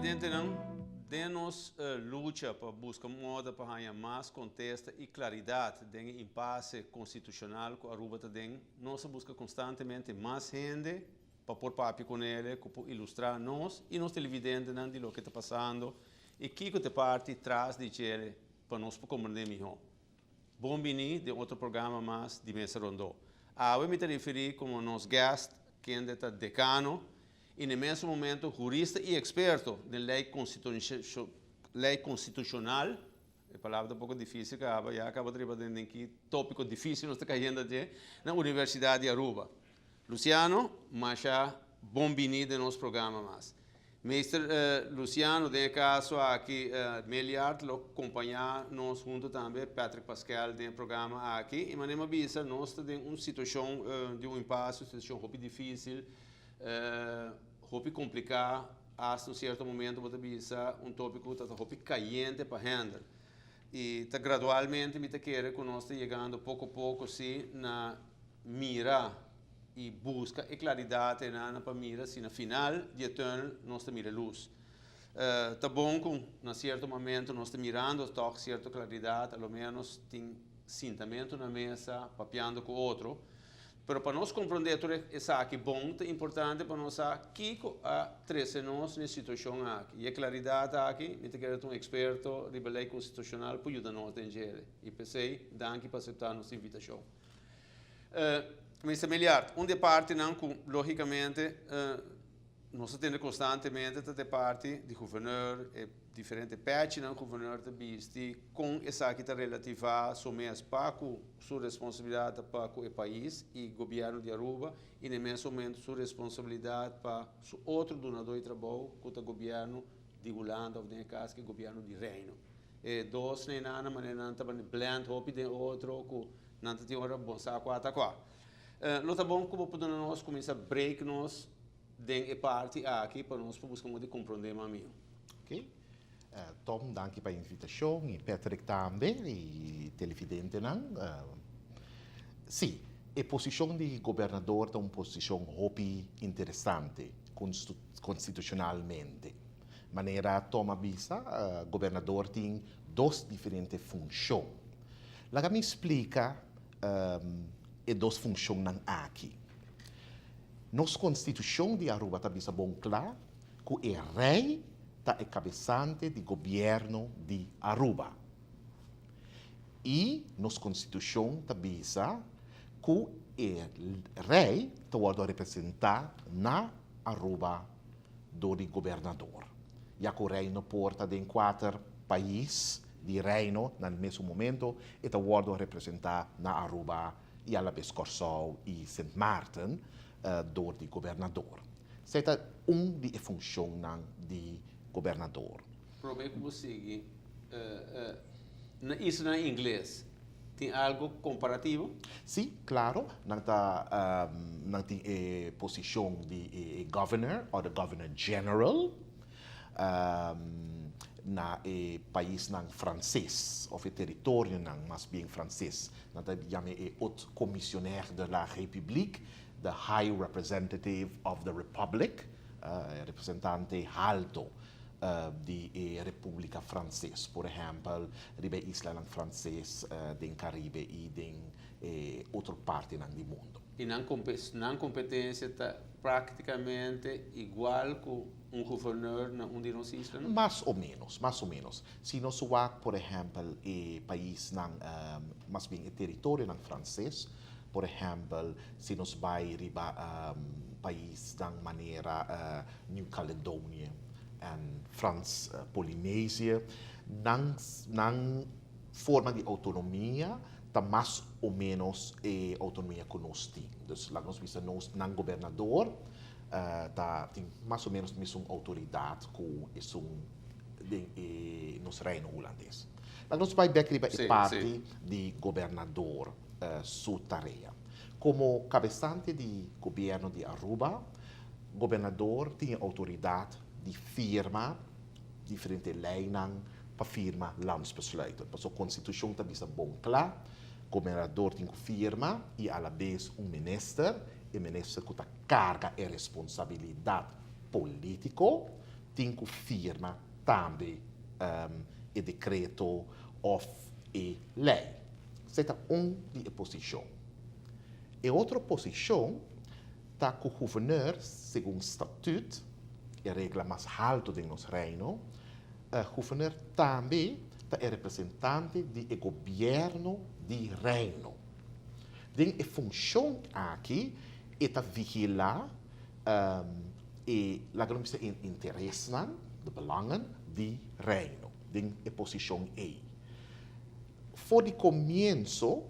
presidente não denos luta para buscar moda para ganhar mais contexto e claridade do impasse constitucional que a Aruba tem. Nós busca constantemente mais gente para pôr papo com ele, para ilustrar nós e nós televidentes de lo que está passando e que te parte traz de ele para nós compreender melhor. Bom venir de outro programa mais de Mesa Rondô. Eu me referi como nos guest, que é decano, e no mesmo momento jurista e experto na lei constitucional, a palavra é um pouco difícil, já acaba de trabalhar aqui, tópico difícil, nós estamos caindo na Universidade de Aruba. Luciano, mas bom venir de nosso programa mais. Mestre Luciano, tem caso aqui, Meliard, lo acompanhar nós junto também, Patrick Pascal, tem programa aqui, e manema bisa, nós temos uma situação de impasse, uma situação muito difícil, muito complicada, hasta certo momento, você bisa, tópico que está muito caliente para handle. E gradualmente, me quer que nós estamos chegando pouco a pouco, sim, na mira e busca e claridade para mira, se no final de túnel nós temos luz. Tá bom que, em certo momento, nós estamos mirando, toca certa claridade, pelo menos tem sentimento na mesa, papiando com o outro. Mas para nós compreender tudo isso aqui bom, é importante para nós saber que a trazer nós na situação aqui. E a claridade aqui, me quero um experto de lei constitucional para ajudar nós a entender. E pensei, danke por aceitar nossa invitação. Mr. Meliard, parte não, logicamente, nós temos constantemente da parte do governador e diferentes patches do governador de Bisti com essa que está relativa somente para sua responsabilidade para o país e o governo de Aruba e no mesmo momento sua responsabilidade para o outro donador de trabalho que é o governo de Holanda ou de casa que é o governo de Reino. E dois nem nada, mas não estão blend hopi de outro que não tem hora bom sa quatro qua. Lo tá bom como podemos nós começar a break nós de parte aqui para nós buscar de compreender mais. Ok. Tom, danke pela invitação e Patrick também e televidente não. Sim, a posição de governador é uma posição muito interessante constitucionalmente. Maneira toma vista, governador tem duas diferentes funções. Lá me explica e duas funções aqui. Nossa Constituição de Aruba está bem claro que o rei é cabeçante do governo de Aruba. E nossa Constituição também diz que o rei pode representar na Aruba do governador. Já que o rei não porta de quatro países de reino no mesmo momento, e pode representar na Aruba e a Corsol e Sint Maarten do governador. Essa é uma das funções do governador. Provei que você isso na inglês. Tem algo comparativo? Sim, claro. Não tem a posição de governor ou de governor general na país francês, ou território mais bem francês. Nós chamamos o haut commissaire de la République, the High Representative of the Republic, representante alto da República Francesa, por exemplo, ribe isla francês do Caribe e de outra parte do mundo. E na competência está praticamente igual com um governador na de nossas islas? Mais ou menos. Se nós vamos, por exemplo, o país, mais bem, o território francês, por exemplo, se nós vamos para país da maneira New Caledonia, France, Polinésia, na forma de autonomia, está mais ou menos a autonomia que nós temos. Então, nós vemos que o governador tem mais ou menos a mesma autoridade que nos reino holandês. Nós vamos ver a parte do governador, sua tarefa. Como cabeçante do governo de Aruba, o governador tem autoridade de firma diferentes leis para firma landsbesluiten. A Constituição está bem clara. O governador tem que firma e, à vez, ministro. E o ministro que carga a responsabilidade política tem que firma também o decreto ou a lei. Essa é de posição. E outra posição está que o governador, segundo o estatuto, a regra mais alta do nosso reino, o governador também é representante do governo do reino. A função aqui é vigilar e o interesse, de belangen do reino, a posição E. Voor de comienzo,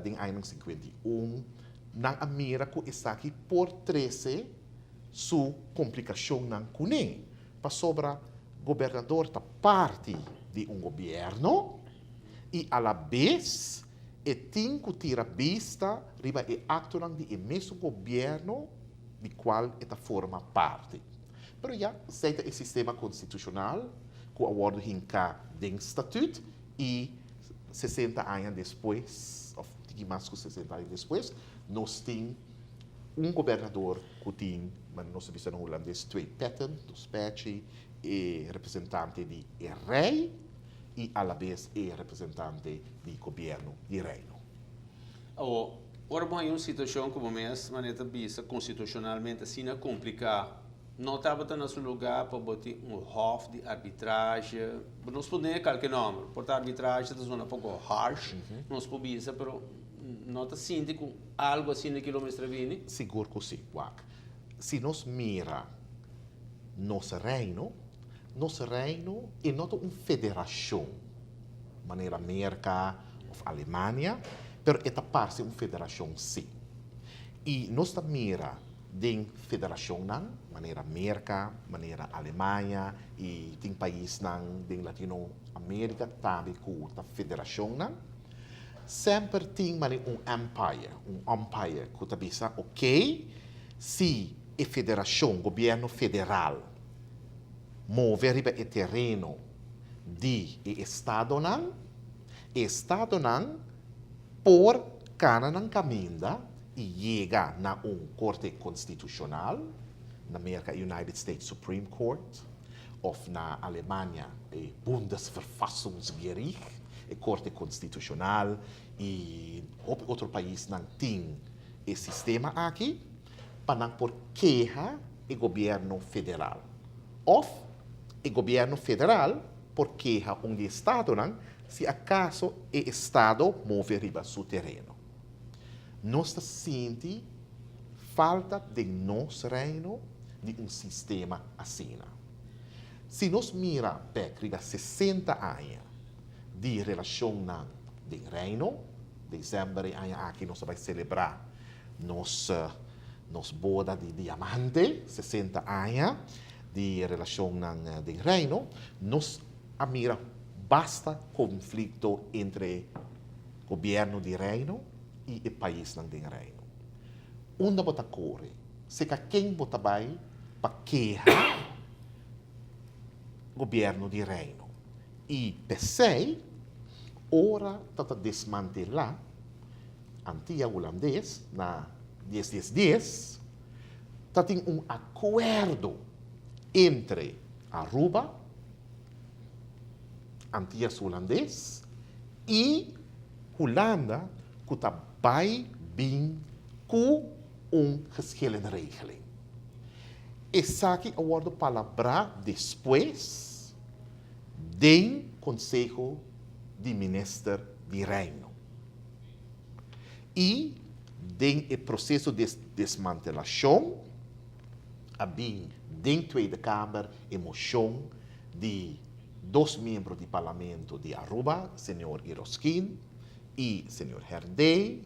de ano 51, na América está aqui por 13 sua complicação não cune. Para sobra, governador da parte de governo e a la vez tem que tirar vista riba e acto de mesmo governo de qual esta forma parte. Pero já seita o sistema constitucional que o acordo hinca den estatuto e 60 anos depois, ou mais que 60 anos depois, nós temos governador que tem, mas nós sabemos no holandês, 2 petten, 2 petje, e representante de rei e, a la vez, representante do governo de reino. Ora, bom, uma situação como essa, maneira vista constitucionalmente assim é complicada. Não estava no seu lugar para botar hof de arbitragem. Nós podemos qualquer nome. Por arbitragem, é um pouco harsh. Nós podemos, mas não está sentindo com algo assim naquilo que está vindo? Seguro que sim, Wak. Se nós mira nosso reino é não uma federação, maneira América ou Alemanha, mas é parte de uma federação sim. E nós mira de federação não, maneira América, maneira Alemanha e tem países não de Latinoamérica também com a federação não. Sempre tem empire que também está ok se a federação, governo federal move riba o terreno de estado não por cana não caminha e chega na corte constitucional, na América United States Supreme Court, ou na Alemanha Bundesverfassungsgericht, a corte constitucional, e outro país não tem esse sistema aqui, para não por queja o governo federal. Ou o governo federal por queja estado não, se acaso o estado move riba seu terreno. Nós sentimos falta de nosso reino de sistema assim. Se nós miramos para 60 anos de relação de reino, dezembro aqui nós vamos celebrar nossa boda de diamante, 60 anos de relação de reino, nós mira basta conflito entre governo de reino e o país não tem reino. Onde bota corre? Se quem bota vai para queja governo de reino. E pensei, ora tata desmantelar antiga holandês na 10-10-10, tem acordo entre Aruba, antiga holandês, e Holanda que está bem com geschillen regeling. Essa aqui é a palavra depois do Conselho de Ministros de Reino. E do processo de desmantelação, havia dentro da Câmara a moção de 2 membros do Parlamento de Aruba, senhor Iroskin e senhor Herdey,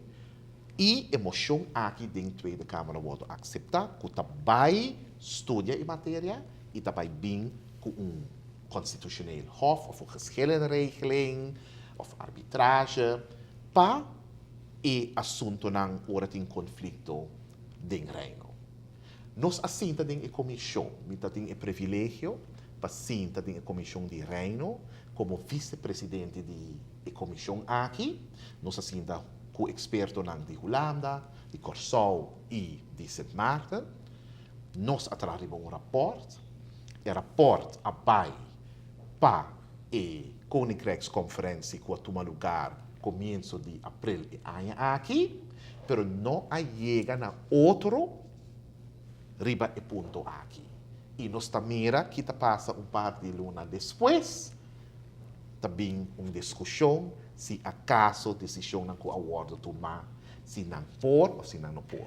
e a moção aqui dentro da Câmara vou aceitar que também estuda a matéria e também bem com constitucioneel hof of geschillenregeling of arbitrage para o assunto não ora tem conflito dentro do reino. Nós assenta dentro da comissão, nós temos o privilégio para sentar dentro da comissão de reino como vice-presidente da comissão aqui. Nós assenta com o experto de Holanda, de Curaçao e de Sint Maarten. Nós atraremos rapport. aeroporto abai pa Koninkrijksconferentie que toma lugar começo de abril e año aqui, pero não chega na outro riba e ponto aqui. E nós mira que passa par de luna depois, também uma discussão se acaso decisão não que o acordo tomar, se não for ou se não por.